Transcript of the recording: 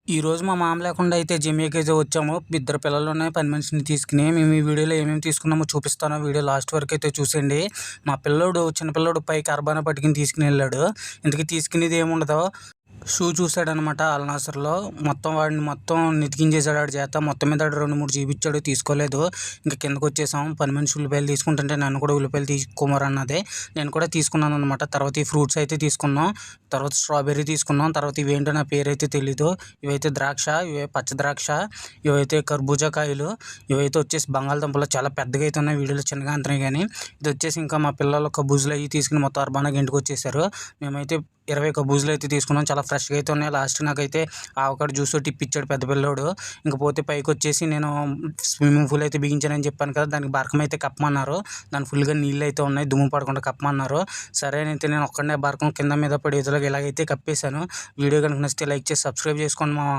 ఈరోజు మా మామ లేకుండా అయితే జిమ్‌కి అయితే వచ్చాము. ఇద్దరు పిల్లలున్నాయి. పని మనిషిని తీసుకొని. మేము ఈ వీడియోలో ఏమేమి తీసుకున్నామో చూపిస్తాను. వీడియో లాస్ట్ వరకు అయితే చూసేయండి. మా పిల్లోడు చిన్న పిల్లోడు పైకి అర్బానా పట్టుకొని తీసుకునెళ్ళాడు. ఇంతకీ తీసుకునేది ఏముండదో షూ చూసాడనమాట అల్నాసర్‌లో. వాడిని నెతికించేసాడు ఆడి చేత. మొత్తం మీద ఆడు 2, 3 చూపిచ్చాడు. తీసుకోలేదు. ఇంక కిందకొచ్చేసాం. పని మనిషి ఉల్లిపాయలు తీసుకుంటుంటే నన్ను కూడా ఉల్లిపాయలు తీసుకోమరన్నది. నేను కూడా తీసుకున్నాననమాట. తర్వాత ఈ ఫ్రూట్స్ అయితే తీసుకున్నాం. తర్వాత స్ట్రాబెర్రీ తీసుకున్నాం. తర్వాత ఇవేంటో నా పేరైతే తెలీదు. ఇవైతే ద్రాక్ష, ఇవే పచ్చ ద్రాక్ష, ఇవైతే కర్బూజా కాయలు, ఇవైతే వచ్చేసి బంగాళదుంపలు. చాలా పెద్దగా అయితే ఉన్నాయి. వీడియోలో చిన్నగా అంతనే గానీ. ఇది వచ్చేసి ఇంకా మా పిల్లలు కర్బూజాలు అవి తీసుకుని మొత్తం అర్బానాగా ఇంటికొచ్చేసారు. మేమైతే 20 కర్బూజాలు అయితే తీసుకున్నాం. చాలా ఫ్రెష్‌గా అయితే ఉన్నాయి. లాస్ట్‌కి నాకైతే ఆవకాడో జ్యూస్ ఒకటి ఇప్పించాడు పెద్ద పిల్లోడు. ఇంక పోతే పైకొచ్చేసి నేను స్విమ్మింగ్ పూల్ అయితే బిగించానని చెప్పాను కదా! దానికి బరకం అయితే కప్పమన్నారు. దానికి ఫుల్‌గా నీళ్ళైతే ఉన్నాయి. దుమ్ము పడకుండా కప్పమన్నారు. సరే అయితే నేను ఒక్కడినే బరకం కింద మీద పడేదిలాగా ఇలాగైతే కప్పేశాను. వీడియో కనుక నచ్చితే లైక్ చేసి సబ్స్క్రైబ్ చేసుకోండి మామ.